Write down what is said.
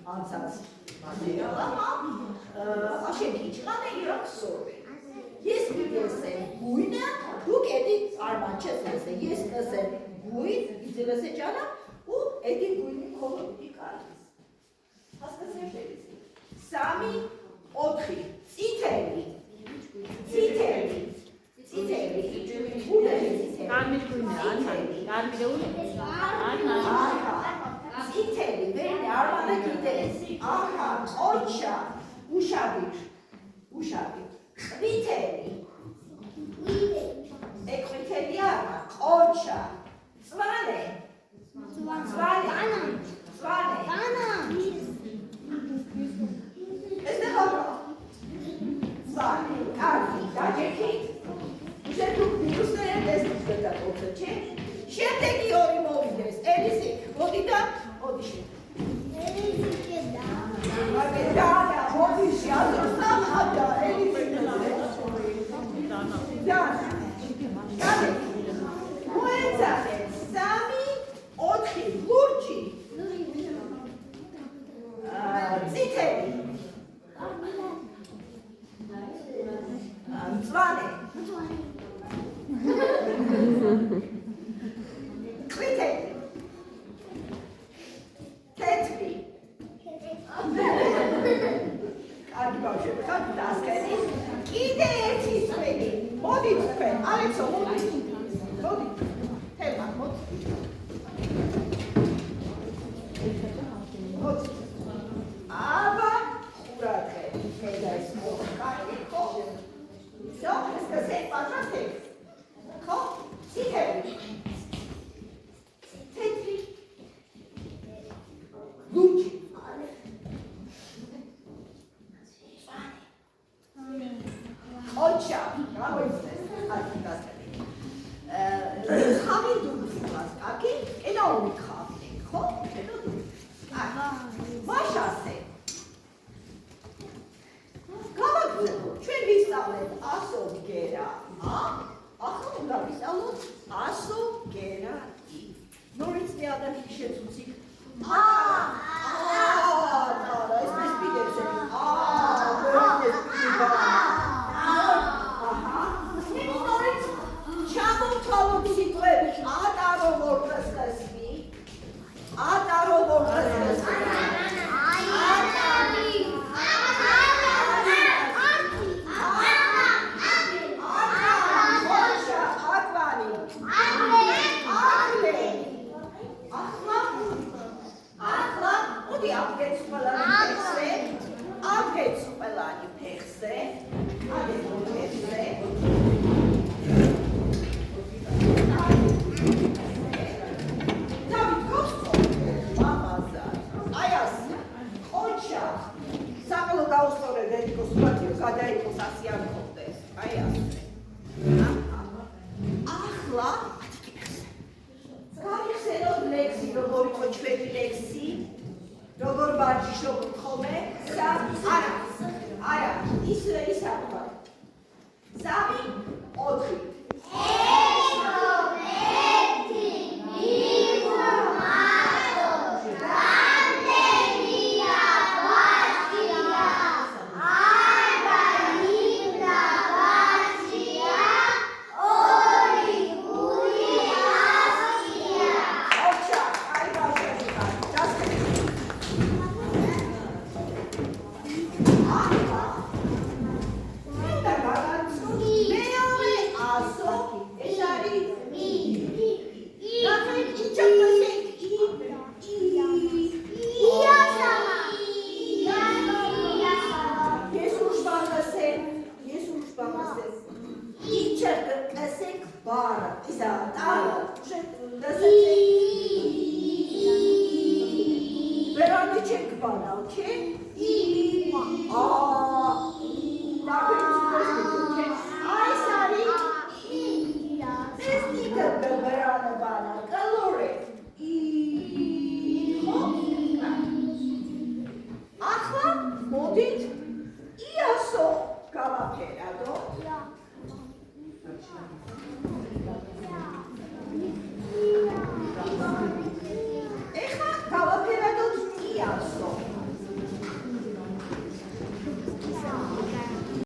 Ansatz Aşeniçkane Iraksovi. Yes bilirse buyna bu edi armançesese yes kase buyn izlese cana u edi buyni kolu ikaris. Haskase şeriz. Sami otri Itali. Bu ne? Karmil buyna Anna. Karmil ule. Anna. Itali beni armana gideriz. Aha, oça, uşabir. Viteli. Ekviteli arma, oça. Zvane. Este dobro. Zvane, karti, dađeki. Uže tu virustere destrukta ocače. Šetegi ori movides. Elisik, vodida, odiši. Dana, odiš, ja sam Ada, Dana, moecane, sami, otri, lurči, citeri, zvane, kviteri, tetri, Kargi bavşevi, kargi daskeni. İde etis beni. Modit ben. Alexo, modit. Hemen, modit. Aber, kurate, nedais motkani, ko. So, es gesehen, patrate. Ko, siteri. Tetri. Luci. Ocha, bravo iznes, kargi daskeni. Xavi duglas, kaki, ena umi xavi, ხო? ena duglas. Mashase. გავაგზავნო, ჩვენ ვისწავლეთ ასო გერა. ახლა უნდა ვისწავლოთ ასო გერა ი. ნორიც მე ადამიანი შეცუცი. ეს მესპიდერზე. ბრანბანა კალორე იყო ახლა მოდით